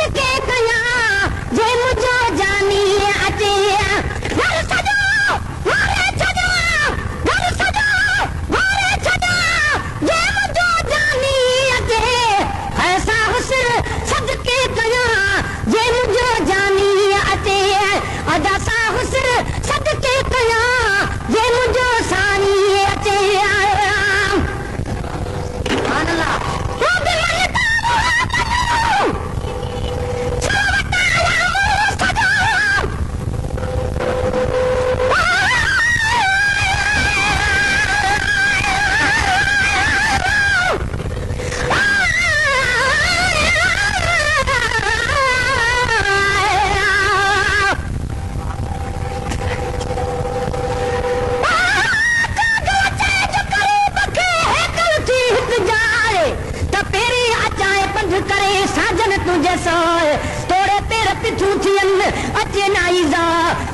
सदके कया जे मुझो जानी अचे घर सजो मारे छजो घर सजो मारे छजो जे मुझो जानी अचे ऐसा हुस्न सदके कया जे मुझो जानी अचे अदा सा हुस्न सदके कया जे मुझो सानी अचे सुभान अल्लाह तोड़े तेरे पिछू थियन अचे नाईजा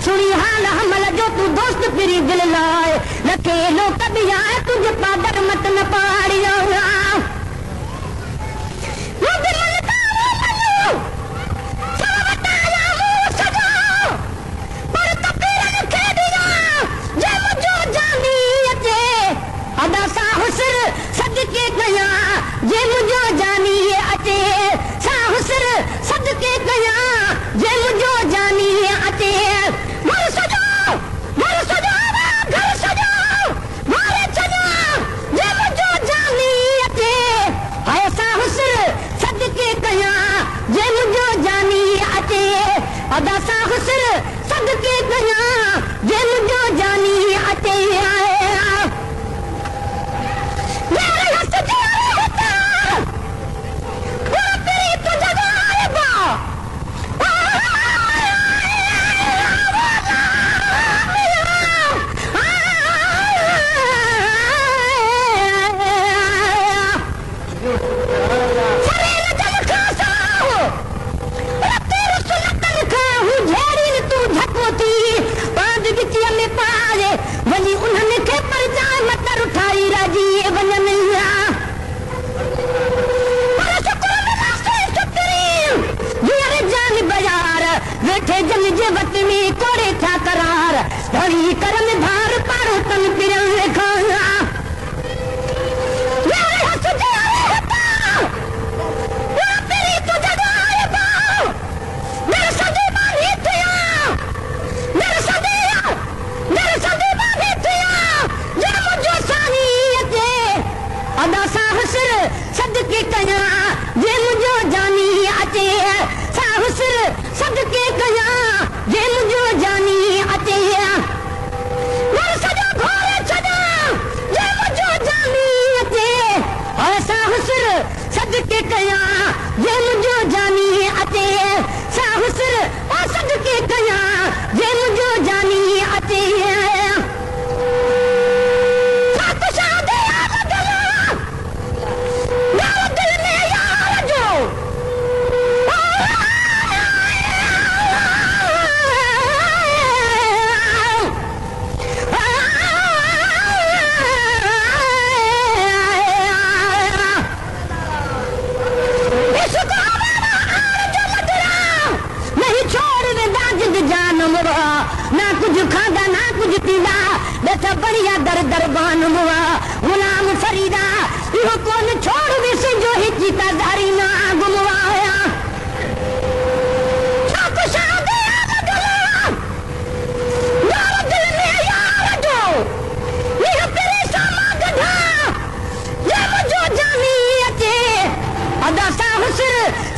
सुनी हाल हमल जो तू दोस्त फिरी दिल लाए लखे लोग कभी आए तुझे पादर मत न पाड़ियो अदा सा हुस्न सदके कया जे मुझो जानी अचे सदके कया जे मुझो जानी अचे घर सजो घर सजो मारे छजो जे मुझो जानी अचे ऐसा हुस्न सदके कया जे मुझो जानी अचे अदा सा हुस्न सदके कया जे मुझो जानी अचे वञी उन्हनि खे परजाए मतर उठाई राजी वञनि जान बाजार वेठे जन जे वट में कोड़े था करार धड़ी करन धार पारो तन पिरन खाना अदा सा हुस्न सदके कया जे मुझो जानी अचे सा हुस्न सदके कया जे मुझो जानी अचे घर सजो घोरे छजो जे मुझो जानी अचे ऐसा हुस्न सदके कया जे मुझो जानी अचे सा हुस्न सदके कया जे मुझो जानी अचे ना कुछ खादा ना कुछ पीदा बैठा बढ़िया दर दरबान हुआ गुलाम फरीदा यो कौन छोड़ विस जो हिचीता दारी ना गुमवाया अदा सा हुस्न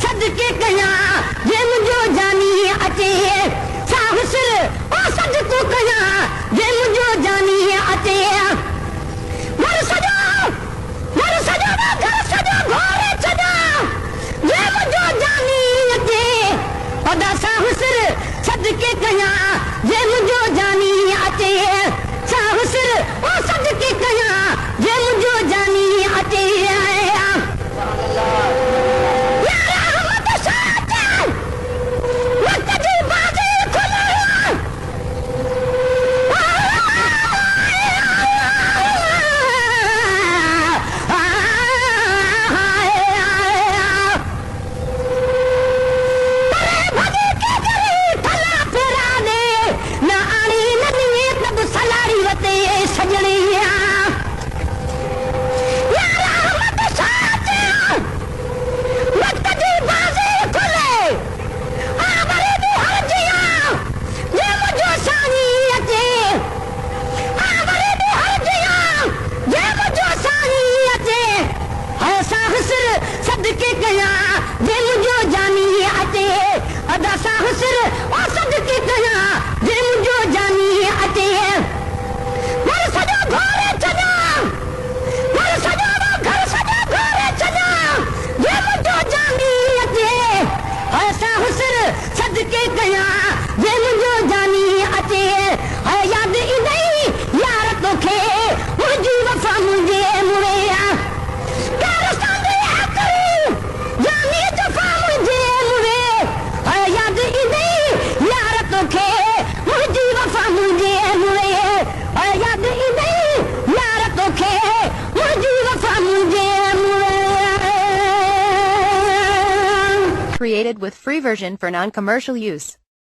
सदके कया जे मुझो जानी अचे सा हुस्न सदको कया जे मुझो जानी अचे घर सजो घोरे छजो created with free version for non-commercial use.